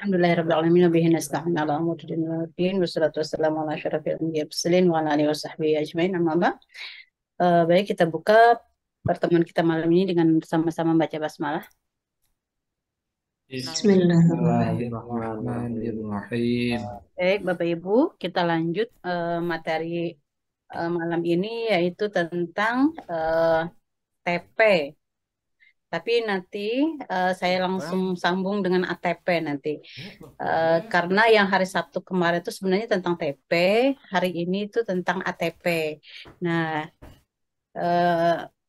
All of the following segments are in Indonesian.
Alhamdulillahirrahmanirrahim. Wabihi nasta'in ala umuri dunya waddin. Wassalatu wassalamu ala asyrafil anbiya'i wal mursalin wa ala alihi wasahbihi ajmain. Amma ba'd. Baik, kita buka pertemuan kita malam ini dengan sama-sama baca basmalah. Bismillahirrahmanirrahim. Bismillahirrahmanirrahim. Baik, Bapak Ibu, kita lanjut materi malam ini yaitu tentang TP. Tapi nanti saya langsung sambung dengan ATP nanti. Karena yang hari Sabtu kemarin itu sebenarnya tentang TP, hari ini itu tentang ATP. Nah,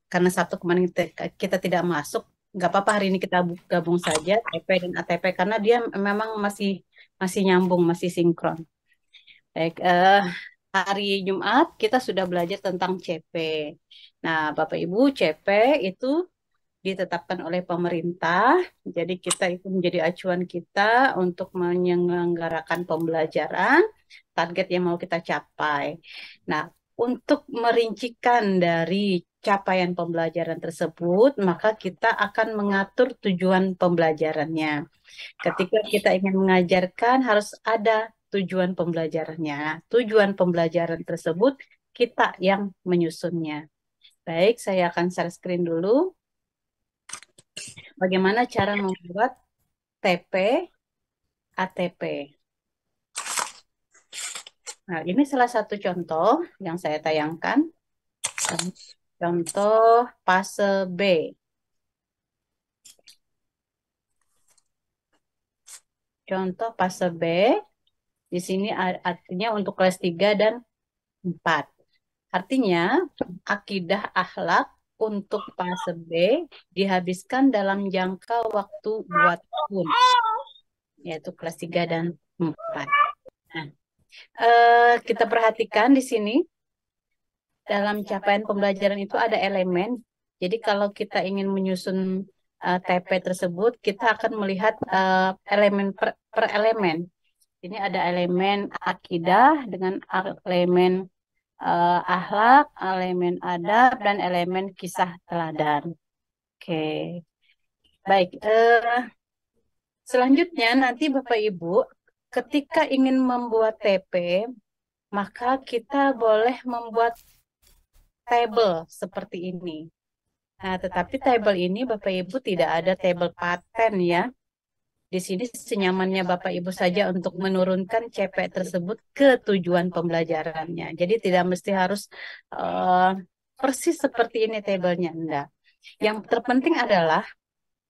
karena Sabtu kemarin kita tidak masuk, nggak apa-apa hari ini kita gabung saja TP dan ATP karena dia memang masih nyambung, masih sinkron. Baik, hari Jumat kita sudah belajar tentang CP. Nah, Bapak Ibu, CP itu ditetapkan oleh pemerintah. Jadi kita itu menjadi acuan kita untuk menyelenggarakan pembelajaran, target yang mau kita capai. Nah, untuk merincikan dari capaian pembelajaran tersebut, maka kita akan mengatur tujuan pembelajarannya. Ketika kita ingin mengajarkan, harus ada tujuan pembelajarannya. Tujuan pembelajaran tersebut kita yang menyusunnya. Baik, saya akan share screen dulu. Bagaimana cara membuat TP ATP. Nah, ini salah satu contoh yang saya tayangkan. Contoh fase B. Contoh fase B. Di sini artinya untuk kelas 3 dan 4. Artinya, akidah akhlak untuk fase B dihabiskan dalam jangka waktu 2 tahun. Yaitu kelas 3 dan 4. Nah, kita perhatikan di sini dalam capaian pembelajaran itu ada elemen. Jadi kalau kita ingin menyusun TP tersebut, kita akan melihat elemen per elemen. Ini ada elemen akidah dengan elemen akhlak, elemen adab, dan elemen kisah teladan. Oke, baik. Selanjutnya nanti Bapak Ibu, ketika ingin membuat TP, maka kita boleh membuat tabel seperti ini. Nah, tetapi tabel ini Bapak Ibu tidak ada tabel paten ya. Di sini senyamannya Bapak Ibu saja untuk menurunkan CP tersebut ke tujuan pembelajarannya. Jadi tidak mesti harus persis seperti ini tabelnya, enggak. Yang terpenting adalah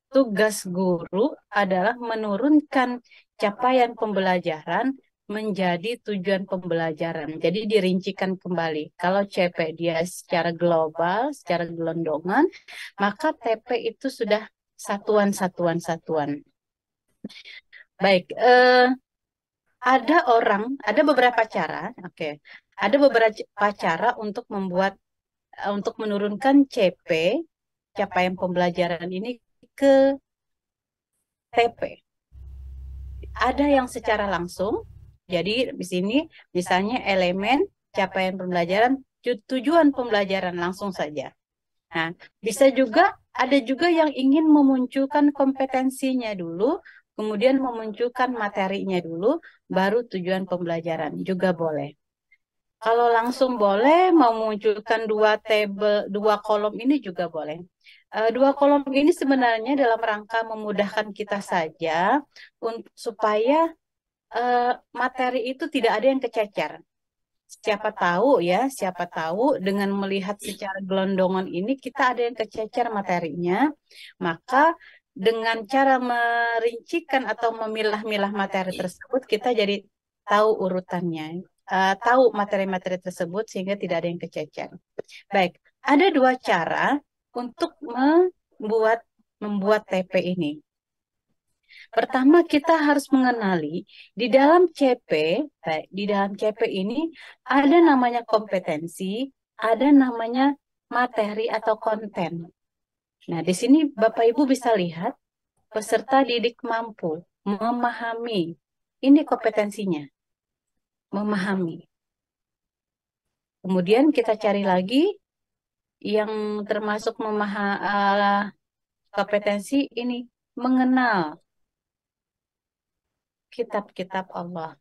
tugas guru adalah menurunkan capaian pembelajaran menjadi tujuan pembelajaran. Jadi dirincikan kembali. Kalau CP dia secara global, secara gelondongan, maka TP itu sudah satuan-satuan-satuan. Baik, ada beberapa cara, ada beberapa cara untuk untuk menurunkan CP, capaian pembelajaran ini ke TP. Ada yang secara langsung, jadi di sini misalnya elemen capaian pembelajaran, tujuan pembelajaran langsung saja. Nah, ada juga yang ingin memunculkan kompetensinya dulu, kemudian memunculkan materinya dulu, baru tujuan pembelajaran juga boleh. Kalau langsung boleh, mau memunculkan dua kolom ini juga boleh. Dua kolom ini sebenarnya dalam rangka memudahkan kita saja supaya materi itu tidak ada yang kececer. Siapa tahu dengan melihat secara gelondongan ini kita ada yang kececer materinya, maka dengan cara merincikan atau memilah-milah materi tersebut kita jadi tahu urutannya, tahu materi-materi tersebut sehingga tidak ada yang kececer. Baik, ada dua cara untuk membuat TP ini. Pertama, kita harus mengenali di dalam CP ini ada namanya kompetensi, ada namanya materi atau konten. Nah, di sini Bapak Ibu bisa lihat peserta didik mampu memahami. Ini kompetensinya, memahami. Kemudian kita cari lagi yang termasuk kompetensi ini, mengenal. kitab-kitab Allah.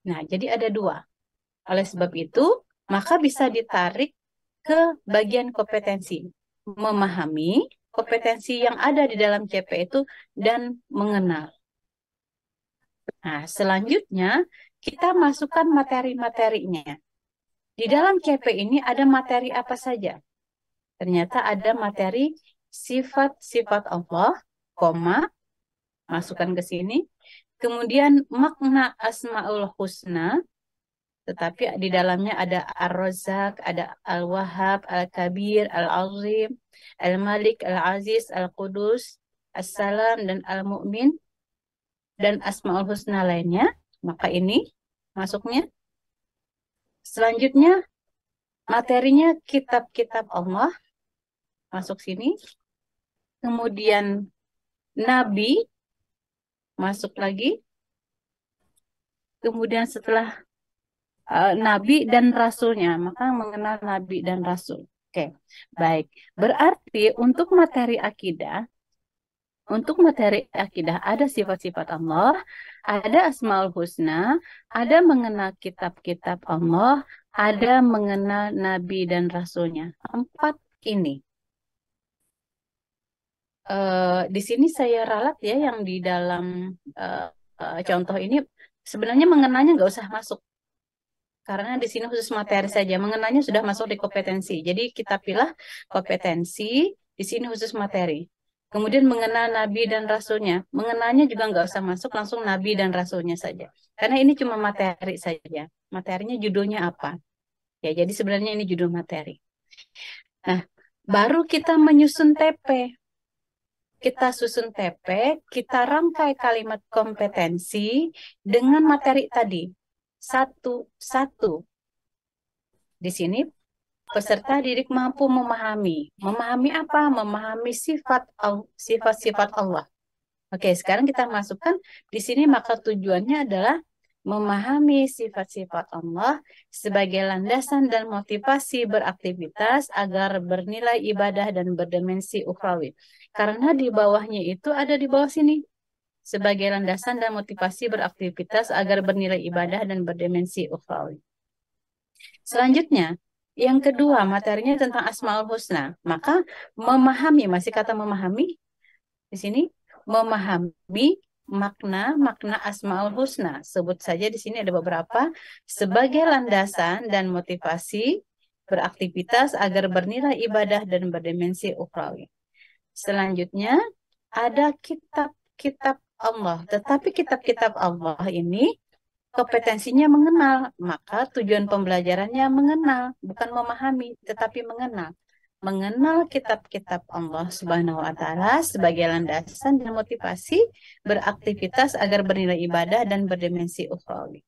Nah, jadi ada dua. Oleh sebab itu, maka bisa ditarik ke bagian kompetensi. Memahami kompetensi yang ada di dalam CP itu dan mengenal. Nah, selanjutnya kita masukkan materi-materinya. Di dalam CP ini ada materi apa saja? Ternyata ada materi sifat-sifat Allah, koma, masukkan ke sini. Kemudian makna Asmaul Husna, tetapi di dalamnya ada Ar-Razzaq, ada Al-Wahhab, Al-Kabir, Al-Azim, Al-Malik, Al-Aziz, Al-Qudus, As-Salam, dan Al-Mu'min, dan Asmaul Husna lainnya. Maka ini masuknya. Selanjutnya, materinya kitab-kitab Allah, masuk sini. Kemudian Nabi, masuk lagi. Kemudian setelah Nabi dan Rasulnya, maka mengenal Nabi dan Rasul. Oke, baik. Berarti untuk materi akidah ada sifat-sifat Allah, ada Asmaul Husna, ada mengenal kitab-kitab Allah, ada mengenal Nabi dan Rasulnya. 4 ini. Di sini saya ralat ya yang di dalam contoh ini sebenarnya mengenalnya nggak usah masuk. Karena di sini khusus materi saja, mengenalnya sudah masuk di kompetensi. Jadi kita pilih kompetensi, di sini khusus materi. Kemudian mengenal Nabi dan Rasulnya. Mengenalnya juga nggak usah masuk, langsung Nabi dan Rasulnya saja. Karena ini cuma materi saja. Materinya judulnya apa? Ya, jadi sebenarnya ini judul materi. Nah, baru kita menyusun TP. Kita susun TP, kita rangkai kalimat kompetensi dengan materi tadi. Satu-satu. Di sini peserta didik mampu memahami. Memahami apa? Memahami sifat-sifat Allah. Oke, sekarang kita masukkan di sini maka tujuannya adalah memahami sifat-sifat Allah sebagai landasan dan motivasi beraktivitas agar bernilai ibadah dan berdimensi ukhrawi. Karena di bawahnya itu ada di bawah sini. Sebagai landasan dan motivasi beraktivitas agar bernilai ibadah dan berdimensi ukhrawi. Selanjutnya, yang kedua materinya tentang Asmaul Husna. Maka memahami, masih kata memahami di sini, memahami makna Asmaul Husna. Sebut saja di sini ada beberapa sebagai landasan dan motivasi beraktivitas agar bernilai ibadah dan berdimensi ukhrawi. Selanjutnya ada kitab-kitab Allah. Tetapi kitab-kitab Allah ini kompetensinya mengenal. Maka tujuan pembelajarannya mengenal, bukan memahami, tetapi mengenal. Mengenal kitab-kitab Allah Subhanahu wa Ta'ala sebagai landasan dan motivasi beraktivitas agar bernilai ibadah dan berdimensi ukhrawi.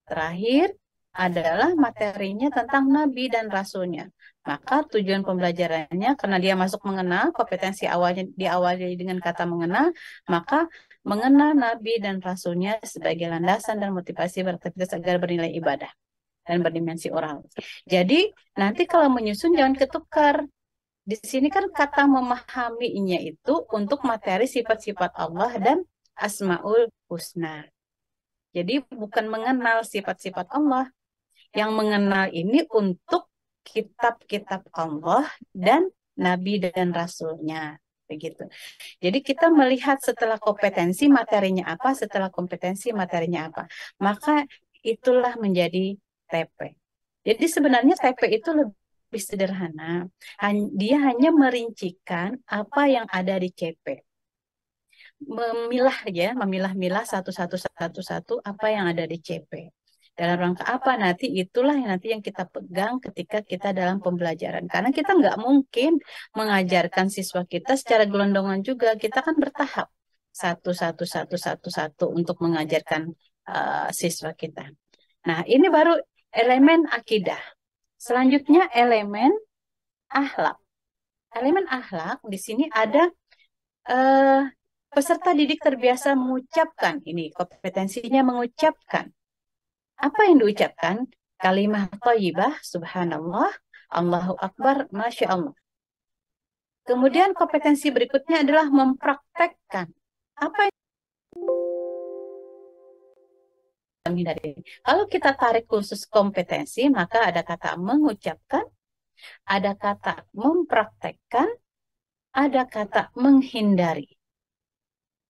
Terakhir adalah materinya tentang Nabi dan Rasulnya. Maka tujuan pembelajarannya karena dia masuk mengenal, kompetensi awalnya diawali dengan kata mengenal, maka mengenal Nabi dan Rasulnya sebagai landasan dan motivasi beraktivitas agar bernilai ibadah dan berdimensi oral. Jadi nanti kalau menyusun jangan ketukar. Di sini kan kata memahaminya itu untuk materi sifat-sifat Allah dan Asmaul Husna. Jadi bukan mengenal sifat-sifat Allah. Yang mengenal ini untuk kitab-kitab Allah dan Nabi dan Rasulnya. Begitu. Jadi kita melihat setelah kompetensi materinya apa, setelah kompetensi materinya apa. Maka itulah menjadi TP. Jadi sebenarnya TP itu lebih sederhana. Dia hanya merincikan apa yang ada di CP. Memilah-milah satu-satu apa yang ada di CP. Dalam rangka apa nanti itulah yang kita pegang ketika kita dalam pembelajaran. Karena kita nggak mungkin mengajarkan siswa kita secara gelondongan juga. Kita kan bertahap satu untuk mengajarkan siswa kita. Nah, ini baru elemen akidah. Selanjutnya elemen akhlak. Elemen akhlak di sini ada peserta didik terbiasa mengucapkan. Ini kompetensinya mengucapkan. Apa yang diucapkan? Kalimah thayyibah, subhanallah, Allahu Akbar, Masya Allah. Kemudian kompetensi berikutnya adalah mempraktekkan. Apa menghindari. Kalau kita tarik khusus kompetensi, maka ada kata mengucapkan, ada kata mempraktekkan, ada kata menghindari.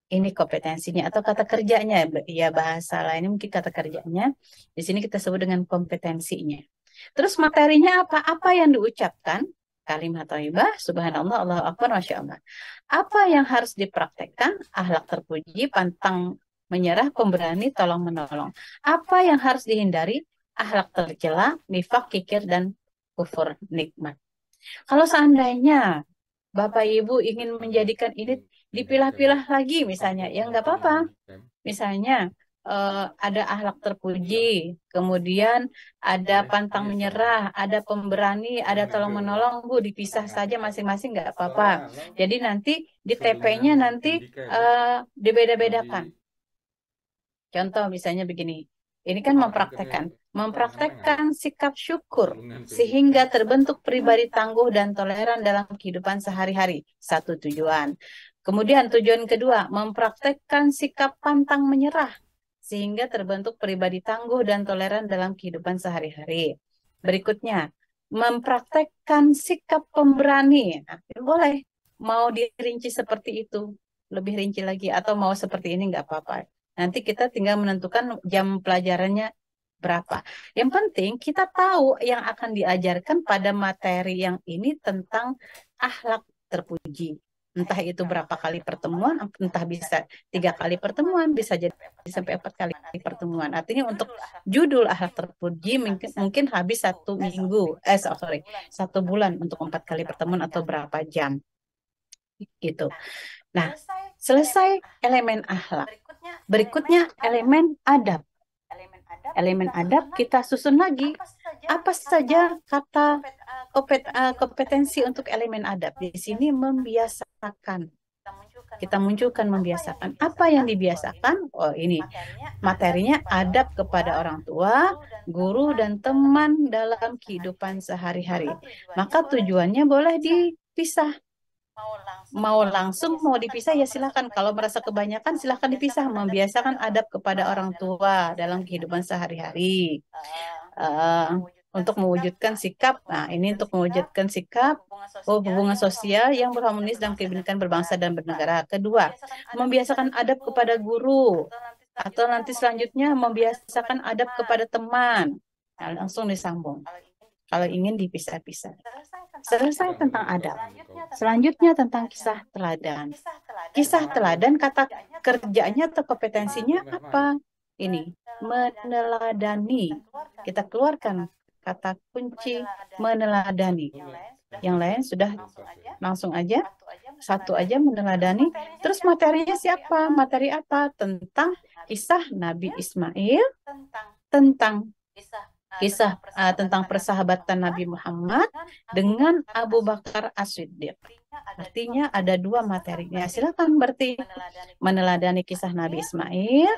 Ini kompetensinya atau kata kerjanya, ya bahasa lainnya mungkin kata kerjanya. Di sini kita sebut dengan kompetensinya. Terus materinya apa? Apa yang diucapkan? Kalimat thayyibah, subhanallah, Allahu akbar, masya Allah. Apa yang harus dipraktekkan? Akhlak terpuji, pantang menyerah, pemberani, tolong menolong. Apa yang harus dihindari? Akhlak tercela, nifak, kikir, dan kufur nikmat. Kalau seandainya Bapak Ibu ingin menjadikan ini dipilah-pilah lagi misalnya, ya nggak apa-apa. Misalnya ada akhlak terpuji, kemudian ada pantang menyerah, ada pemberani, ada tolong menolong, Bu, dipisah saja masing-masing nggak apa-apa. Jadi nanti di TP-nya nanti dibeda-bedakan. Contoh misalnya begini, ini kan mempraktekkan sikap syukur sehingga terbentuk pribadi tangguh dan toleran dalam kehidupan sehari-hari. Satu tujuan. Kemudian tujuan kedua, mempraktekkan sikap pantang menyerah sehingga terbentuk pribadi tangguh dan toleran dalam kehidupan sehari-hari. Berikutnya, mempraktekkan sikap pemberani. Nah, boleh mau dirinci seperti itu, lebih rinci lagi, atau mau seperti ini nggak apa-apa. Nanti kita tinggal menentukan jam pelajarannya berapa. Yang penting kita tahu yang akan diajarkan pada materi yang ini tentang akhlak terpuji. Entah itu berapa kali pertemuan, entah bisa 3 kali pertemuan, bisa jadi sampai 4 kali pertemuan. Artinya untuk judul akhlak terpuji mungkin habis 1 minggu, sorry, 1 bulan untuk 4 kali pertemuan atau berapa jam gitu. Nah, selesai elemen akhlak. Berikutnya elemen adab. Elemen adab kita susun lagi. Apa saja kata kompetensi untuk elemen adab? Di sini membiasakan. Kita munculkan membiasakan. Apa yang dibiasakan? Oh, ini materinya adab kepada orang tua, guru, dan teman dalam kehidupan sehari-hari. Maka tujuannya boleh dipisah. Mau langsung, mau dipisah, ya silakan. Kalau merasa kebanyakan, silakan dipisah. Membiasakan adab kepada orang tua dalam kehidupan sehari-hari. Untuk mewujudkan sikap, nah ini untuk mewujudkan sikap hubungan sosial yang berharmonis dan kebinekaan berbangsa dan bernegara. Kedua, membiasakan adab kepada guru. Atau nanti selanjutnya membiasakan adab kepada teman. Nah, langsung disambung. Kalau ingin dipisah-pisah. Selesai tentang adab. Selanjutnya tentang kisah teladan. Kisah teladan kata kerjanya atau kompetensinya apa? Ini, meneladani. Kita keluarkan kata kunci meneladani. Yang lain sudah langsung aja. Satu aja meneladani. Terus materinya siapa? Materi apa? Tentang kisah Nabi Ismail, tentang kisah tentang persahabatan Nabi Muhammad dengan Abu Bakar As-Siddiq. Artinya ada 2 materinya. Silakan berarti meneladani kisah Nabi Ismail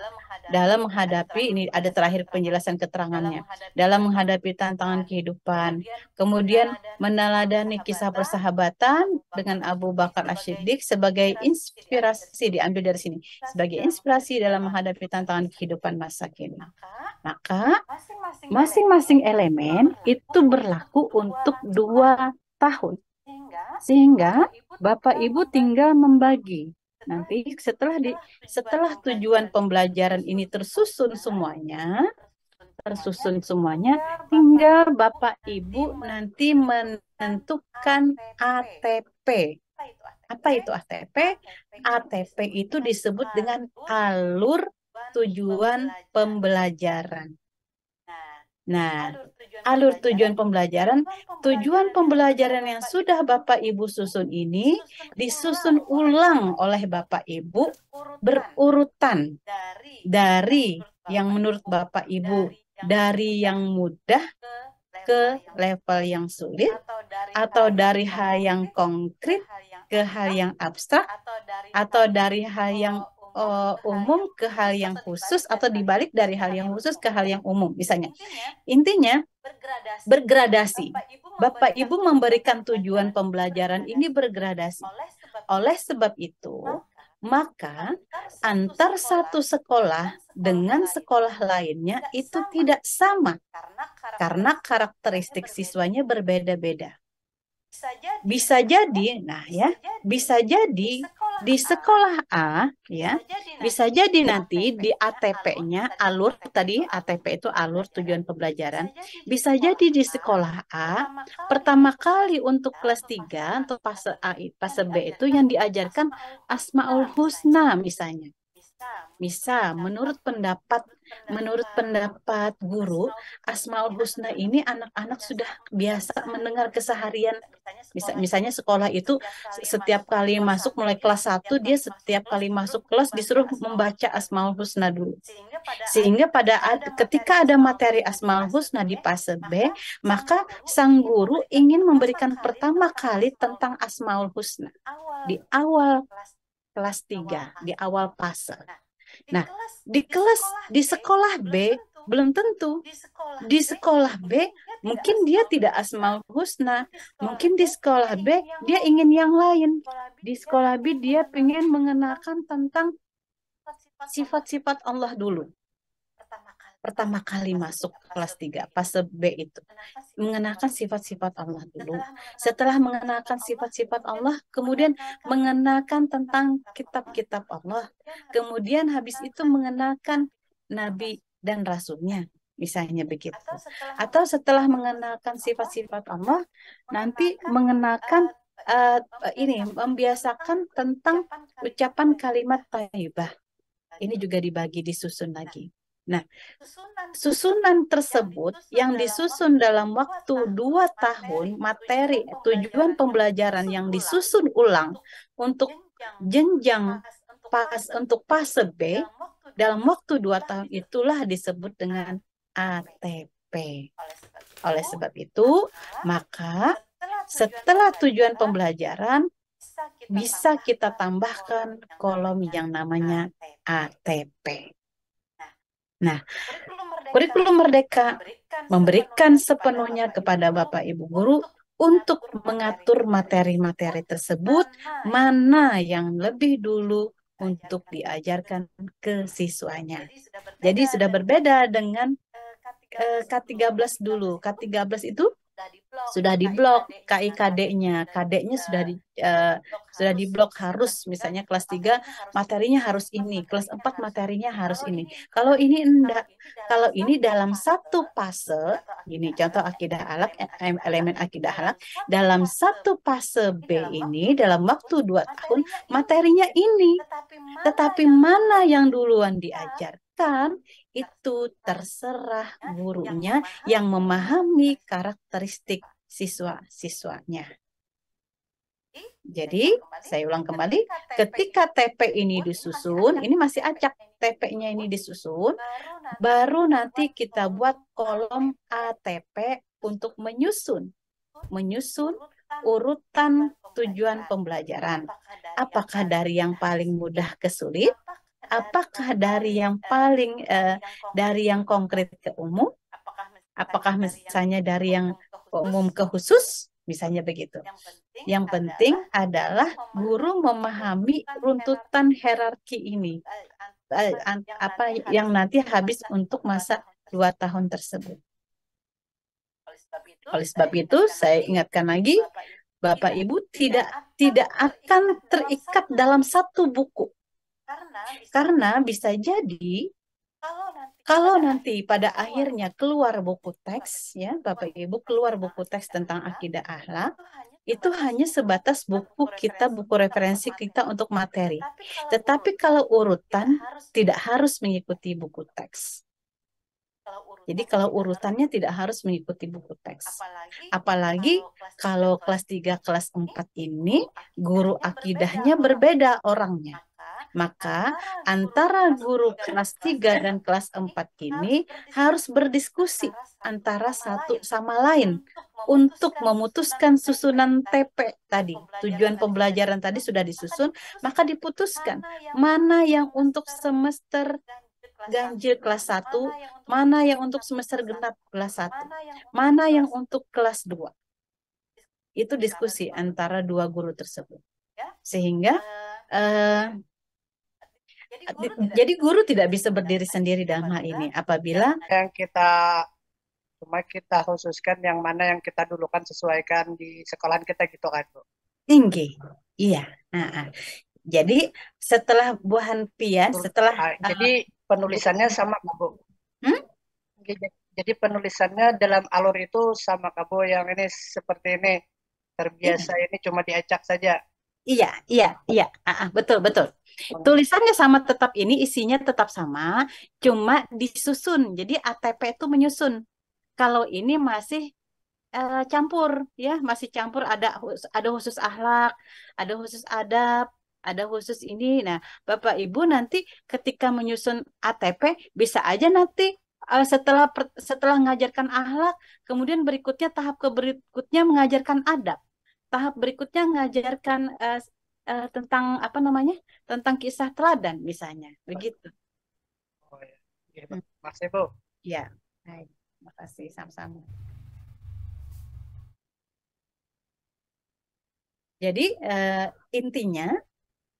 dalam menghadapi, ini ada terakhir penjelasan keterangannya, dalam menghadapi tantangan kehidupan. Kemudian meneladani kisah persahabatan dengan Abu Bakar As-Siddiq sebagai inspirasi, diambil dari sini, sebagai inspirasi dalam menghadapi tantangan kehidupan masa kini. Maka masing-masing elemen itu berlaku untuk 2 tahun. Sehingga Bapak Ibu tinggal membagi. Nanti setelah tujuan pembelajaran ini tersusun semuanya, tinggal Bapak Ibu nanti menentukan ATP. Apa itu ATP? ATP itu disebut dengan alur tujuan pembelajaran. Nah, alur tujuan pembelajaran yang sudah Bapak Ibu susun ini disusun ulang oleh Bapak Ibu berurutan dari yang menurut Bapak Ibu dari yang mudah ke level yang sulit, atau dari hal yang konkret ke hal yang abstrak, atau dari hal yang umum ke hal yang khusus, atau dibalik dari hal yang khusus ke hal yang umum misalnya. Intinya bergradasi. Bapak Ibu memberikan tujuan pembelajaran ini bergradasi. Oleh sebab itu, maka antar satu sekolah dengan sekolah lainnya itu tidak sama karena karakteristik siswanya berbeda-beda. Bisa jadi, nah ya, bisa jadi di sekolah A ya, bisa jadi nanti di ATP-nya alur tadi ATP itu alur tujuan pembelajaran, bisa jadi di sekolah A pertama kali untuk kelas 3 untuk fase A fase B itu yang diajarkan Asmaul Husna misalnya. Bisa, menurut pendapat guru, Asmaul Husna ini anak-anak sudah biasa mendengar keseharian. Misalnya sekolah itu setiap kali masuk mulai kelas 1 dia setiap kali masuk kelas disuruh membaca Asmaul Husna dulu. Sehingga ketika ada materi Asmaul Husna di fase B, maka sang guru ingin memberikan pertama kali tentang Asmaul Husna di awal kelas 3, di awal fase. Nah, di sekolah B belum tentu. Di sekolah B mungkin dia tidak Asmaul Husna, mungkin di sekolah B dia ingin yang lain. Di sekolah B dia ingin mengenalkan tentang sifat-sifat Allah dulu. Pertama kali masuk kelas 3, fase B itu. Mengenalkan sifat-sifat Allah dulu. Setelah mengenalkan sifat-sifat Allah, kemudian mengenalkan tentang kitab-kitab Allah. Kemudian habis itu mengenalkan Nabi dan Rasulnya. Misalnya begitu. Atau setelah mengenalkan sifat-sifat Allah, nanti mengenalkan membiasakan tentang ucapan kalimat thayyibah. Ini juga dibagi disusun lagi. Nah, susunan tersebut yang disusun dalam waktu 2 tahun, materi tujuan pembelajaran yang disusun ulang untuk jenjang untuk fase B dalam waktu 2 tahun itulah disebut dengan ATP. Oleh sebab itu, maka setelah tujuan pembelajaran bisa kita tambahkan kolom yang namanya ATP. Nah, kurikulum Merdeka memberikan sepenuhnya kepada Bapak Ibu guru untuk mengatur materi-materi tersebut, mana yang lebih dulu untuk diajarkan ke siswanya. Jadi sudah berbeda dengan K13 dulu. K13 itu sudah diblok KIKD-nya. KD-nya sudah diblok harus misalnya kelas 3 materinya harus ini, kelas 4 materinya harus ini. Kalau ini enggak. Kalau ini dalam satu fase, ini contoh akidah akhlak, elemen akidah akhlak, dalam satu fase B ini dalam waktu 2 tahun materinya ini. Tetapi mana yang duluan diajarkan itu terserah gurunya yang memahami karakteristik siswa-siswanya. Jadi, saya ulang kembali, ketika TP ini disusun, ini masih acak, TP-nya ini disusun, baru nanti kita buat kolom ATP untuk menyusun urutan tujuan pembelajaran. Apakah dari yang paling mudah ke sulit? Apakah dari yang dari yang konkret ke umum? Apakah misalnya dari yang umum ke khusus? Misalnya begitu. Yang penting adalah guru memahami runtutan hierarki ini. Apa yang nanti habis untuk masa 2 tahun tersebut. Oleh sebab itu, saya ingatkan lagi, Bapak Ibu tidak akan terikat dalam satu buku. Karena bisa jadi kalau nanti pada akhirnya keluar buku teks, ya Bapak Ibu keluar buku teks tentang akidah akhlak, itu hanya sebatas buku referensi kita untuk materi. Tetapi kalau urutan tidak harus mengikuti buku teks. Jadi kalau urutannya tidak harus mengikuti buku teks. Apalagi kalau kelas 3, kelas 4 ini guru akidahnya berbeda orangnya. Maka antara guru kelas 3 dan kelas 4 ini harus berdiskusi antara satu sama lain untuk memutuskan susunan TP tadi. Tujuan pembelajaran tadi sudah disusun, maka diputuskan mana yang untuk semester ganjil kelas 1, mana yang untuk semester genap kelas 1, mana yang untuk kelas 2. Itu diskusi antara 2 guru tersebut. Sehingga Jadi guru tidak bisa berdiri sendiri dalam hal ini apabila yang kita cuma kita khususkan yang mana yang kita dulukan sesuaikan di sekolahan kita gitu kan Bu. tinggi. Iya. Nah, jadi setelah buahan pian, setelah Jadi penulisannya sama Kak Bu. hmm? Jadi penulisannya dalam alur itu sama Kak Bu, yang ini seperti ini terbiasa ini cuma diacak saja. Iya, iya, iya. Betul, betul. Tulisannya sama tetap ini, isinya tetap sama, cuma disusun. Jadi ATP itu menyusun. Kalau ini masih campur, ya, masih campur. Ada khusus akhlak, ada khusus adab, ada khusus ini. Nah, Bapak Ibu nanti ketika menyusun ATP bisa aja nanti setelah mengajarkan akhlak, kemudian berikutnya tahap berikutnya mengajarkan adab. Tahap berikutnya mengajarkan tentang apa namanya? Tentang kisah teladan misalnya, begitu. Oh ya. Oke, makasih Bu. Ya, baik. Terima kasih sama-sama. Jadi intinya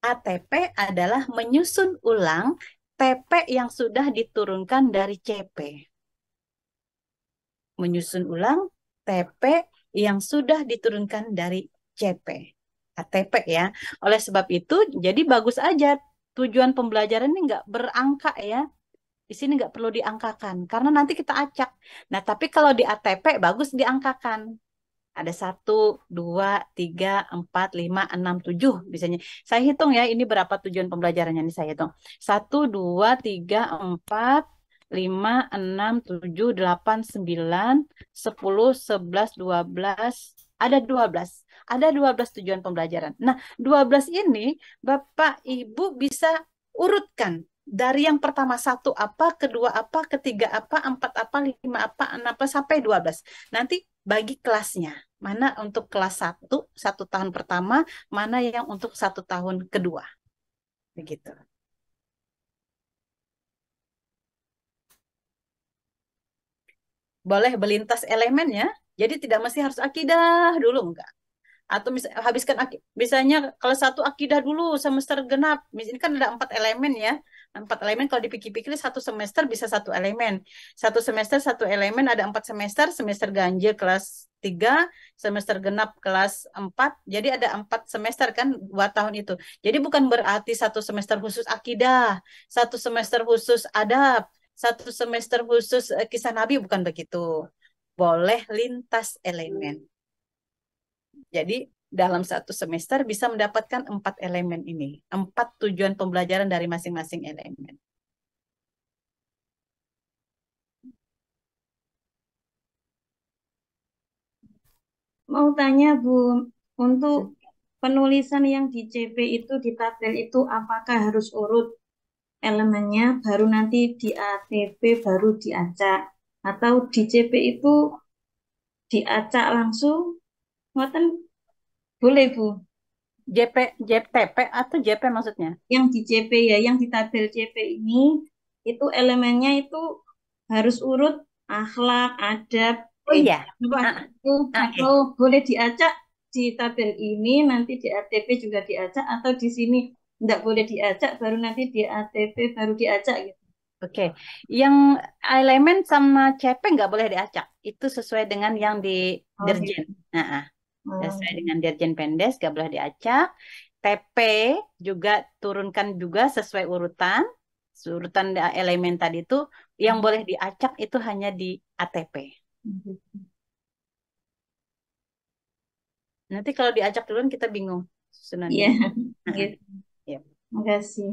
ATP adalah menyusun ulang TP yang sudah diturunkan dari CP. Menyusun ulang TP yang sudah diturunkan dari CP. ATP ya. Oleh sebab itu, jadi bagus aja tujuan pembelajaran ini nggak berangka ya. Di sini nggak perlu diangkakan, karena nanti kita acak. Nah, tapi kalau di ATP bagus diangkakan. Ada 1, 2, 3, 4, 5, 6, 7 misalnya. Saya hitung ya, ini berapa tujuan pembelajarannya ini saya hitung. 1, 2, 3, 4, 5, 6, 7, 8, 9, 10, 11, 12. Ada 12. Ada 12 tujuan pembelajaran. Nah, 12 ini Bapak Ibu bisa urutkan. Dari yang pertama satu apa, kedua apa, ketiga apa, empat apa, lima apa, enam apa, sampai 12. Nanti bagi kelasnya. Mana untuk kelas satu tahun pertama, mana yang untuk 1 tahun kedua. Begitu. Boleh belintas elemen ya. Jadi tidak mesti harus akidah dulu, enggak. Atau habiskan misalnya kalau satu akidah dulu semester genap. Ini kan ada 4 elemen ya. 4 elemen kalau dipikir-pikir satu semester bisa 1 elemen. Satu semester 1 elemen ada 4 semester. Semester ganjil kelas 3, semester genap kelas 4. Jadi ada 4 semester kan 2 tahun itu. Jadi bukan berarti satu semester khusus akidah, satu semester khusus adab, satu semester khusus kisah Nabi, bukan begitu. Boleh lintas elemen. Jadi dalam satu semester bisa mendapatkan 4 elemen ini. 4 tujuan pembelajaran dari masing-masing elemen. Mau tanya Bu, untuk penulisan yang di CP itu, di tabel itu, apakah harus urut elemennya, baru nanti di ATP, baru diacak? Atau di CP itu diacak langsung? Ngoten boleh Bu? JTP atau JP maksudnya? Yang di CP ya, yang di tabel CP ini, itu elemennya itu harus urut akhlak, adab, Oh iya. atau boleh diacak di tabel ini, nanti di ATP juga diacak, atau di sini tidak boleh diacak, baru nanti di ATP baru diacak gitu. Oke, yang elemen sama CP nggak boleh diacak. Itu sesuai dengan yang di Dirjen. Sesuai dengan Dirjen Pendes nggak boleh diacak. TP juga turunkan juga sesuai urutan. Urutan elemen tadi itu yang boleh diacak itu hanya di ATP. Nanti kalau diacak duluan kita bingung susunannya. Iya, gitu. Ya. Terima kasih.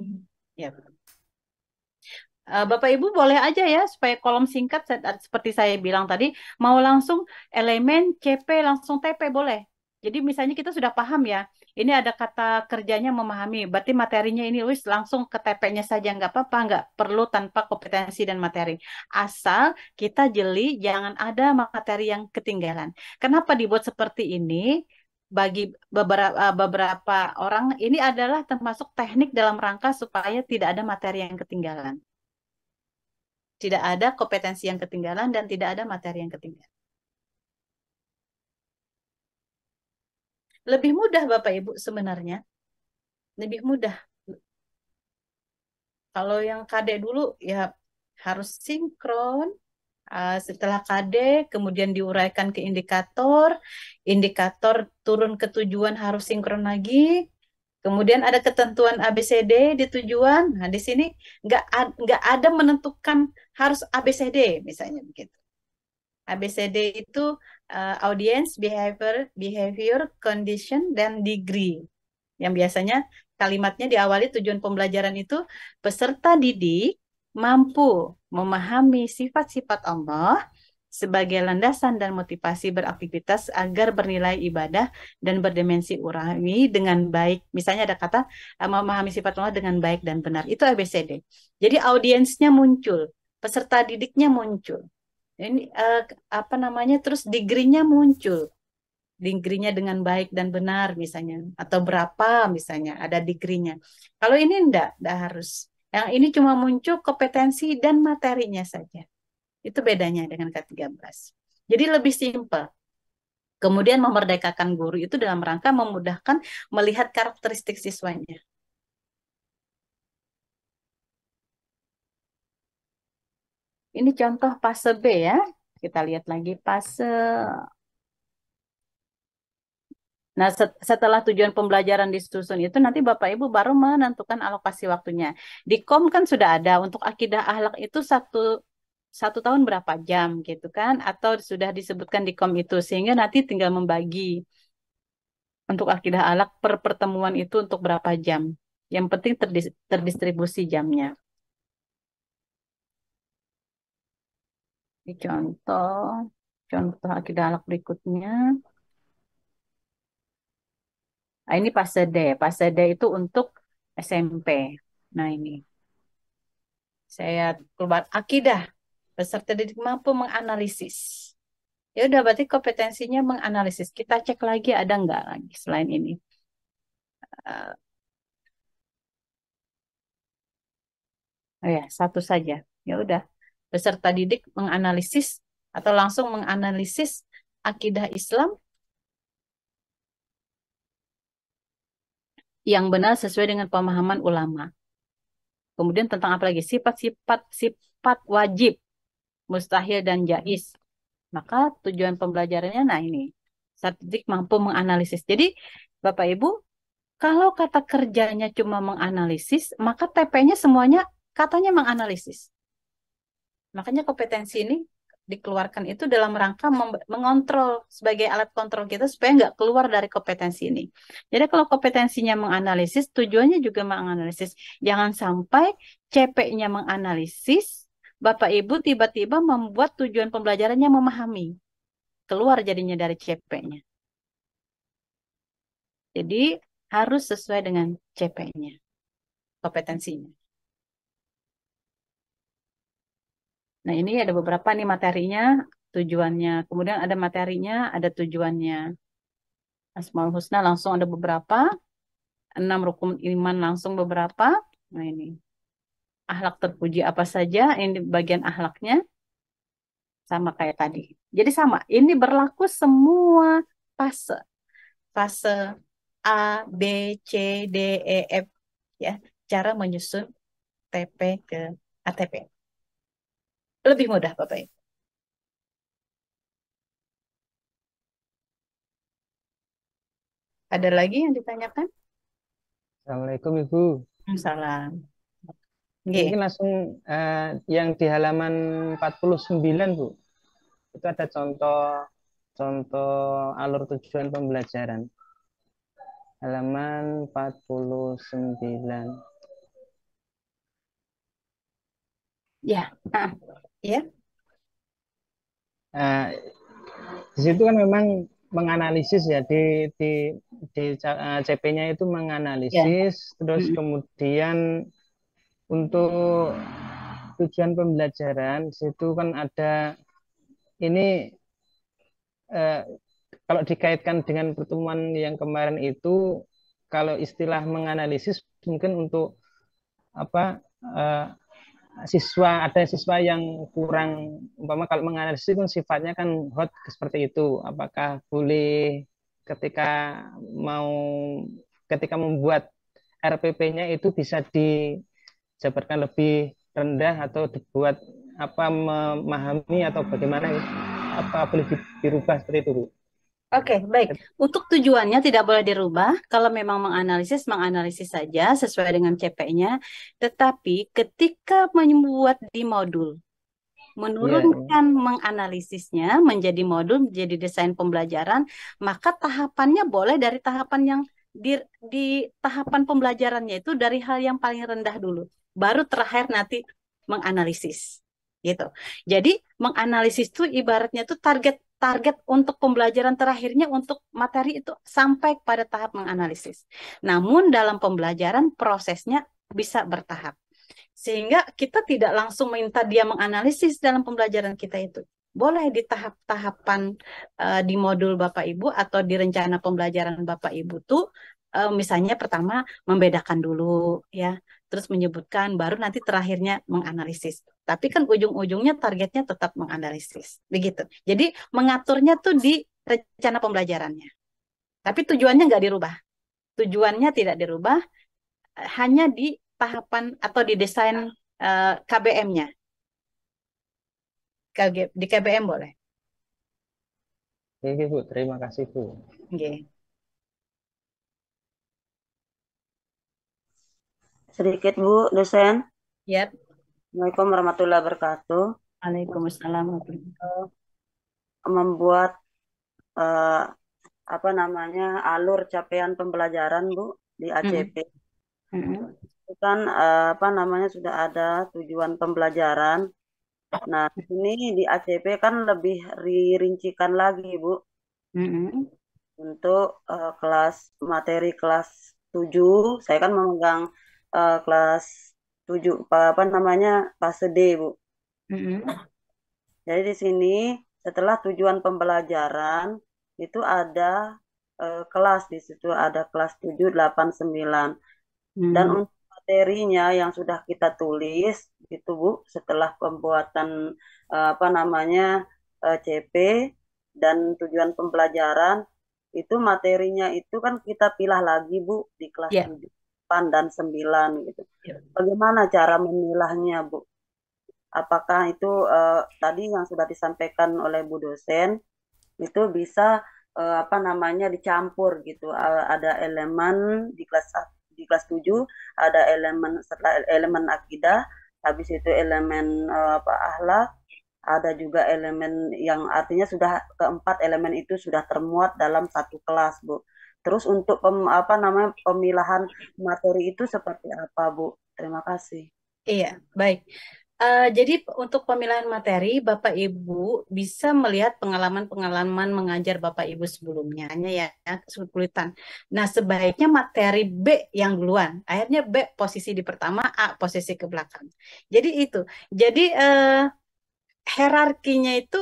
Ya. Bapak Ibu boleh aja ya supaya kolom singkat seperti saya bilang tadi, mau langsung elemen CP langsung TP boleh. Jadi misalnya kita sudah paham ya, ini ada kata kerjanya memahami, berarti materinya ini wis langsung ke TP-nya saja, nggak apa-apa, nggak perlu tanpa kompetensi dan materi. Asal kita jeli, jangan ada materi yang ketinggalan. Kenapa dibuat seperti ini? Bagi beberapa orang ini adalah termasuk teknik dalam rangka supaya tidak ada materi yang ketinggalan. Tidak ada kompetensi yang ketinggalan dan tidak ada materi yang ketinggalan. Lebih mudah Bapak Ibu sebenarnya. Lebih mudah. Kalau yang KD dulu ya harus sinkron. Setelah KD, kemudian diuraikan ke indikator, indikator turun ke tujuan harus sinkron lagi. Kemudian ada ketentuan ABCD di tujuan. Nah, di sini nggak ada menentukan harus ABCD, misalnya begitu. ABCD itu audience, behavior, condition, dan degree. Yang biasanya kalimatnya diawali tujuan pembelajaran itu peserta didik mampu memahami sifat-sifat Allah sebagai landasan dan motivasi beraktivitas agar bernilai ibadah dan berdimensi urani dengan baik. Misalnya ada kata memahami sifat Allah dengan baik dan benar. Itu ABCD. Jadi audiensnya muncul, peserta didiknya muncul. Ini apa namanya? Terus degree-nya muncul. Degree-nya dengan baik dan benar misalnya, atau berapa misalnya ada degree-nya. Kalau ini enggak harus. Yang ini cuma muncul kompetensi dan materinya saja. Itu bedanya dengan K13. Jadi lebih simpel. Kemudian memerdekakan guru itu dalam rangka memudahkan melihat karakteristik siswanya. Ini contoh fase B ya. Kita lihat lagi fase. Nah, setelah tujuan pembelajaran disusun itu nanti Bapak Ibu baru menentukan alokasi waktunya. Di KOM kan sudah ada untuk akidah akhlak itu satu tahun berapa jam gitu kan? Atau sudah disebutkan di KOM itu sehingga nanti tinggal membagi untuk akidah akhlak per pertemuan itu untuk berapa jam. Yang penting terdistribusi jamnya. Ini contoh akidah akhlak berikutnya. Nah, ini fase D. Fase D itu untuk SMP. Nah, ini. Saya keluar akidah. Peserta didik mampu menganalisis. Ya udah, berarti kompetensinya menganalisis. Kita cek lagi ada nggak lagi selain ini. Oh ya, satu saja. Ya udah. Peserta didik menganalisis atau langsung menganalisis akidah Islam yang benar sesuai dengan pemahaman ulama. Kemudian tentang apa lagi? Sifat wajib, mustahil dan jaiz. Maka tujuan pembelajarannya, nah ini, statistik mampu menganalisis. Jadi, Bapak Ibu, kalau kata kerjanya cuma menganalisis, maka TP-nya semuanya katanya menganalisis. Makanya kompetensi ini dikeluarkan itu dalam rangka mengontrol sebagai alat kontrol kita supaya nggak keluar dari kompetensi ini. Jadi kalau kompetensinya menganalisis, tujuannya juga menganalisis. Jangan sampai CP-nya menganalisis, Bapak Ibu tiba-tiba membuat tujuan pembelajarannya memahami. Keluar jadinya dari CP-nya. Jadi harus sesuai dengan CP-nya, kompetensinya. Nah, ini ada beberapa nih materinya, tujuannya. Kemudian ada materinya, ada tujuannya. Asmaul Husna langsung ada beberapa. 6 rukun iman langsung beberapa. Nah, ini. Akhlak terpuji apa saja, ini bagian akhlaknya. Sama kayak tadi. Jadi sama, ini berlaku semua fase. Fase A, B, C, D, E, F. Ya, cara menyusun TP ke ATP. Lebih mudah, Bapak Ibu. Ada lagi yang ditanyakan? Assalamualaikum Ibu. Salam. Mungkin langsung yang di halaman 49 Bu. Itu ada contoh alur tujuan pembelajaran. Halaman 49. Ya. Ya. Di situ kan memang menganalisis ya di CP-nya itu menganalisis, terus kemudian untuk tujuan pembelajaran situ kan ada ini kalau dikaitkan dengan pertemuan yang kemarin itu kalau istilah menganalisis mungkin untuk apa ada siswa yang kurang umpama kalau menganalisis itu sifatnya kan hot seperti itu, apakah boleh ketika membuat RPP-nya itu bisa jabarkan lebih rendah atau dibuat apa memahami atau bagaimana apa boleh dirubah seperti itu, Bu? Oke, baik. Untuk tujuannya tidak boleh dirubah. Kalau memang menganalisis, menganalisis saja sesuai dengan CP-nya. Tetapi ketika membuat di modul, Iya, menurunkan menganalisisnya menjadi modul, menjadi desain pembelajaran, maka tahapannya boleh dari tahapan yang di tahapan pembelajarannya itu dari hal yang paling rendah dulu. Baru terakhir nanti menganalisis. Gitu. Jadi menganalisis itu ibaratnya itu target untuk pembelajaran terakhirnya untuk materi itu sampai pada tahap menganalisis. Namun dalam pembelajaran prosesnya bisa bertahap. Sehingga kita tidak langsung minta dia menganalisis dalam pembelajaran kita itu. Boleh di tahap-tahapan di modul Bapak Ibu atau di rencana pembelajaran Bapak Ibu tuh misalnya pertama membedakan dulu ya, terus menyebutkan baru nanti terakhirnya menganalisis. Tapi kan ujung-ujungnya targetnya tetap menganalisis. Begitu. Jadi mengaturnya tuh di rencana pembelajarannya. Tapi tujuannya nggak dirubah. Tujuannya tidak dirubah, hanya di tahapan atau di desain KBM-nya. Di KBM boleh. Oke, Bu. Terima kasih, Bu. Oke. Sedikit Bu, dosen. Yap. Assalamualaikum warahmatullahi wabarakatuh. Waalaikumsalam. Membuat apa namanya alur capaian pembelajaran Bu di ACP. Itu kan apa namanya sudah ada tujuan pembelajaran. Nah, ini di ACP kan lebih dirincikan lagi Bu untuk materi kelas 7. Saya kan memegang kelas 7 apa namanya fase D Bu. Jadi di sini setelah tujuan pembelajaran itu ada kelas, di situ ada kelas 7, 8, 9. Dan untuk materinya yang sudah kita tulis gitu Bu, setelah pembuatan apa namanya CP dan tujuan pembelajaran, itu materinya itu kan kita pilah lagi Bu di kelas 7, 8 dan 9 gitu. Bagaimana cara memilahnya Bu? Apakah itu tadi yang sudah disampaikan oleh Bu dosen itu bisa apa namanya dicampur gitu, ada elemen di kelas 7 ada elemen, setelah elemen akidah, habis itu elemen akhlak, ada juga elemen yang artinya sudah keempat elemen itu sudah termuat dalam satu kelas Bu. Terus untuk apa namanya pemilahan materi itu seperti apa Bu? Terima kasih. Iya, baik. Jadi untuk pemilihan materi, Bapak Ibu bisa melihat pengalaman-pengalaman mengajar Bapak Ibu sebelumnya, ya, kesulitan. Nah, sebaiknya materi B yang duluan. Akhirnya B posisi di pertama, A posisi ke belakang. Jadi itu. Jadi hierarkinya itu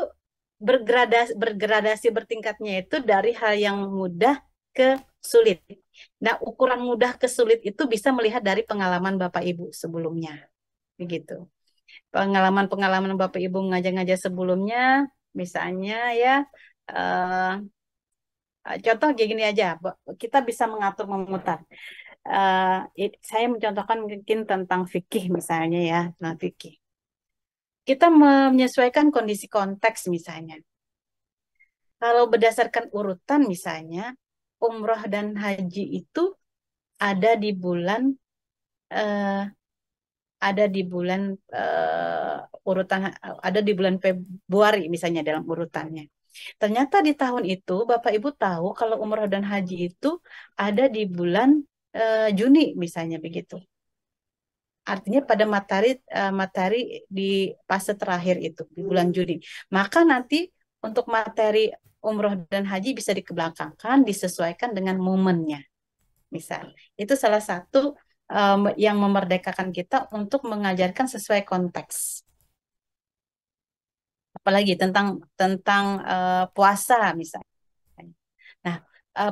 bergradasi bertingkatnya itu dari hal yang mudah ke sulit. Nah, ukuran mudah ke sulit itu bisa melihat dari pengalaman Bapak Ibu sebelumnya. Begitu. Pengalaman-pengalaman Bapak Ibu ngajar-ngajar sebelumnya, misalnya ya, contoh kayak gini aja, kita bisa mengatur memutar. Saya mencontohkan mungkin tentang fikih misalnya ya, tentang fikih. Kita menyesuaikan kondisi konteks misalnya. Kalau berdasarkan urutan misalnya, umroh dan haji itu ada di bulan ada di bulan Februari misalnya dalam urutannya. Ternyata di tahun itu Bapak Ibu tahu kalau umroh dan haji itu ada di bulan Juni misalnya begitu. Artinya pada materi di fase terakhir itu di bulan Juni. Maka nanti untuk materi umroh dan haji bisa dikebelakangkan, disesuaikan dengan momennya. Misal, itu salah satu yang memerdekakan kita untuk mengajarkan sesuai konteks. Apalagi tentang puasa misalnya. Nah,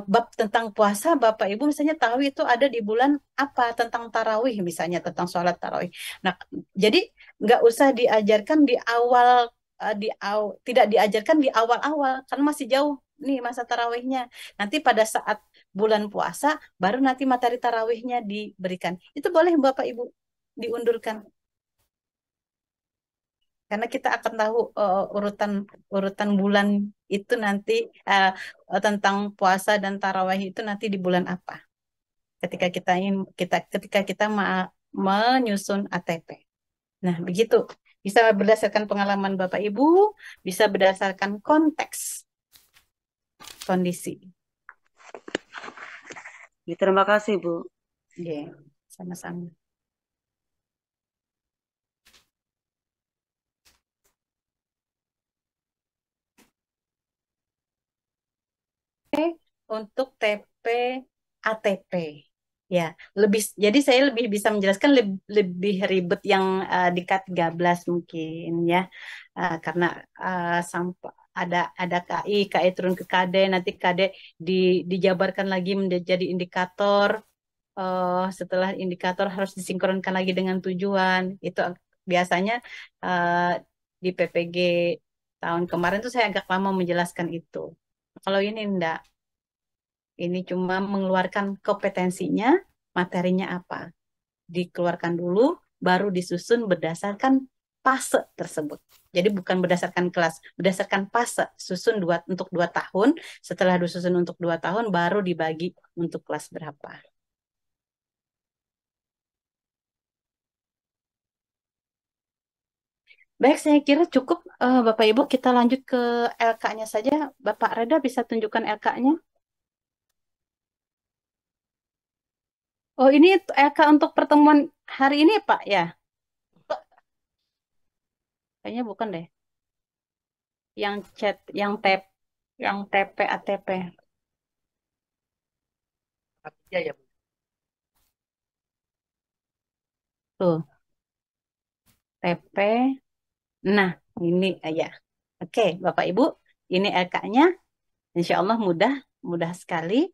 bab tentang puasa Bapak Ibu misalnya tahu itu ada di bulan apa, tentang tarawih misalnya, tentang sholat tarawih. Nah, jadi nggak usah diajarkan di awal, tidak diajarkan di awal-awal karena masih jauh nih masa tarawihnya. Nanti pada saat bulan puasa baru nanti materi tarawihnya diberikan. Itu boleh Bapak Ibu. diundurkan. Karena kita akan tahu urutan urutan bulan itu nanti tentang puasa dan tarawih itu nanti di bulan apa. Ketika kita menyusun ATP. Nah, begitu. Bisa berdasarkan pengalaman Bapak Ibu, bisa berdasarkan konteks kondisi. Terima kasih, Bu. Oke, sama-sama. Untuk TP ATP. Ya, jadi saya lebih bisa menjelaskan lebih ribet yang di K13 mungkin ya. Karena sampai ada KI turun ke KD, nanti KD dijabarkan lagi menjadi indikator. Setelah indikator harus disinkronkan lagi dengan tujuan. Itu biasanya di PPG tahun kemarin tuh saya agak lama menjelaskan itu. Kalau ini enggak. Ini cuma mengeluarkan kompetensinya, materinya apa. Dikeluarkan dulu, baru disusun berdasarkan fase tersebut. Jadi bukan berdasarkan kelas, berdasarkan fase. Susun untuk 2 tahun, setelah disusun untuk 2 tahun, baru dibagi untuk kelas berapa. Baik, saya kira cukup Bapak Ibu, kita lanjut ke LK-nya saja. Bapak Reda bisa tunjukkan LK-nya. Oh, ini LK untuk pertemuan hari ini, Pak, ya? Kayaknya bukan deh. Yang chat, yang TP ATP. Iya ya, Bu. Tuh, TP. Nah, ini ya. Oke, Bapak Ibu, ini LK-nya. Insya Allah mudah sekali.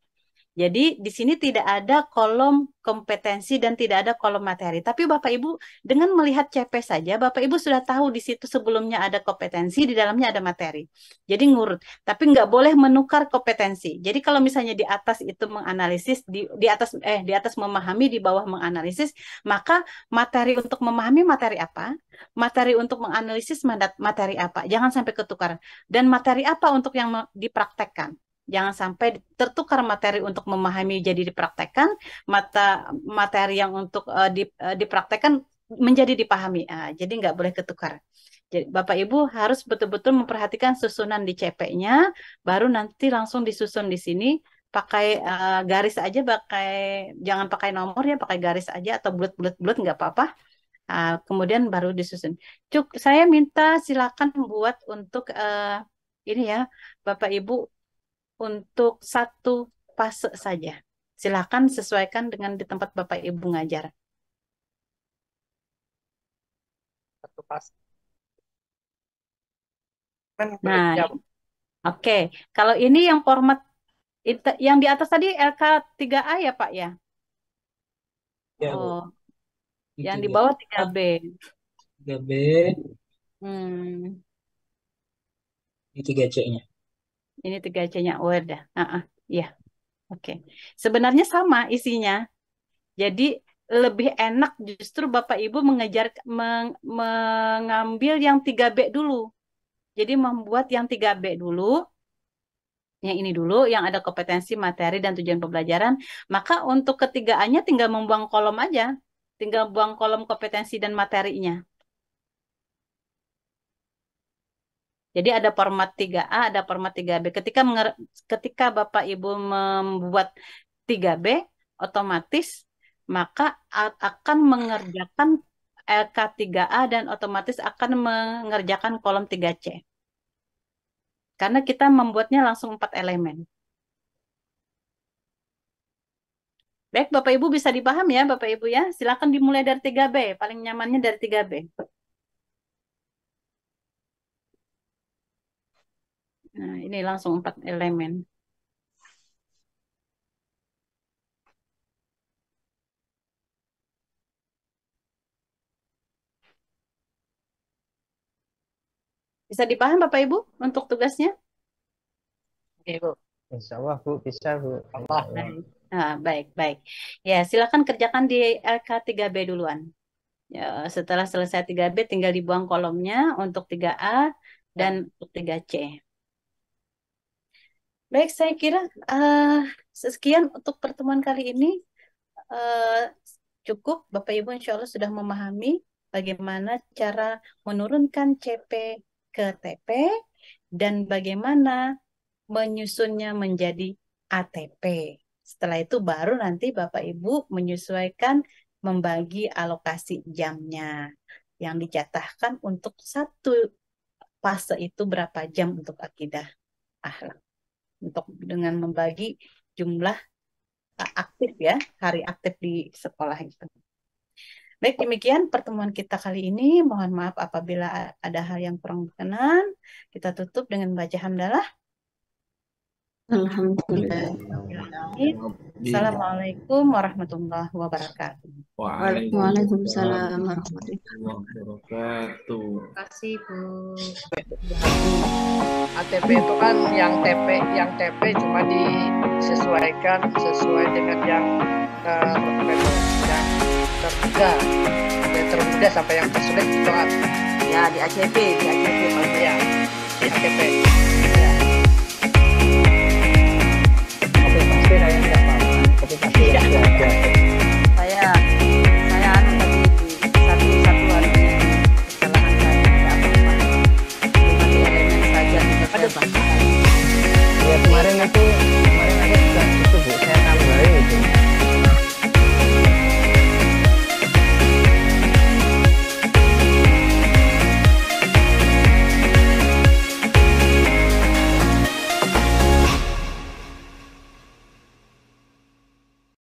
Jadi di sini tidak ada kolom kompetensi dan tidak ada kolom materi. Tapi Bapak Ibu dengan melihat CP saja, Bapak Ibu sudah tahu di situ sebelumnya ada kompetensi, di dalamnya ada materi. Jadi ngurut. Tapi nggak boleh menukar kompetensi. Jadi kalau misalnya di atas itu menganalisis, di atas memahami, di bawah menganalisis, maka materi untuk memahami materi apa, materi untuk menganalisis materi apa. Jangan sampai ketukar. Dan materi apa untuk yang dipraktekkan. Jangan sampai tertukar materi untuk memahami jadi dipraktekkan, materi yang untuk dipraktekkan menjadi dipahami. Jadi nggak boleh ketukar. Jadi Bapak Ibu harus betul-betul memperhatikan susunan di CP-nya, baru nanti langsung disusun di sini pakai garis aja, jangan pakai nomor ya, pakai garis aja atau bulat-bulat nggak apa-apa. Kemudian baru disusun. Saya minta silakan buat untuk ini ya, Bapak Ibu untuk 1 fase saja. Silakan sesuaikan dengan di tempat Bapak Ibu ngajar. Satu pas. Nah, oke. Kalau ini yang format yang di atas tadi LK3A ya Pak ya? Ya, Bu. Oh, Ini yang di 3A, bawah 3B. 3B, Hmm, ini 3C-nya. ini 3C-nya. Oh, udah. Ya, oke. Sebenarnya sama isinya. Jadi lebih enak justru Bapak Ibu mengambil yang 3B dulu. Jadi membuat yang 3B dulu, yang ini dulu, yang ada kompetensi, materi, dan tujuan pembelajaran. Maka untuk ketigaannya tinggal membuang kolom aja. Tinggal buang kolom kompetensi dan materinya. Jadi ada format 3A, ada format 3B. Ketika Bapak Ibu membuat 3B, otomatis maka akan mengerjakan LK3A dan otomatis akan mengerjakan kolom 3C. Karena kita membuatnya langsung 4 elemen. Baik, Bapak Ibu bisa dipaham ya, Bapak Ibu ya. Silakan dimulai dari 3B, paling nyamannya dari 3B. Nah, ini langsung 4 elemen. Bisa dipaham Bapak Ibu untuk tugasnya? Oke, Bu. Insya Allah, Bu, bisa, Bu. Allah. Baik. Baik. Ya, silakan kerjakan di LK3B duluan. Ya, setelah selesai 3B tinggal dibuang kolomnya untuk 3A dan untuk 3C. Baik, saya kira sekian untuk pertemuan kali ini. Cukup, Bapak Ibu insya Allah sudah memahami bagaimana cara menurunkan CP ke TP dan bagaimana menyusunnya menjadi ATP. Setelah itu baru nanti Bapak Ibu menyesuaikan membagi alokasi jamnya yang dijatahkan untuk satu fase itu berapa jam untuk akidah akhlak. Untuk dengan membagi jumlah aktif ya, hari aktif di sekolah itu. Baik, demikian pertemuan kita kali ini. Mohon maaf apabila ada hal yang kurang berkenan. Kita tutup dengan baca hamdalah. Alhamdulillah. Assalamualaikum warahmatullahi wabarakatuh. Waalaikumsalam warahmatullahi wabarakatuh. Terima kasih, Bu. ATP itu kan yang TP cuma disesuaikan sesuai dengan yang termudah sampai yang tersulit itu kan. Ya di ACP Pak. Ya, di ATP. Oke, pasti saya tidak paham. Tapi pasti Tidak. Saya anu tadi di satu-satuan kesalahan saya tidak apa-apa. Cuma di elemen saja kita saya baca. ya kemarin itu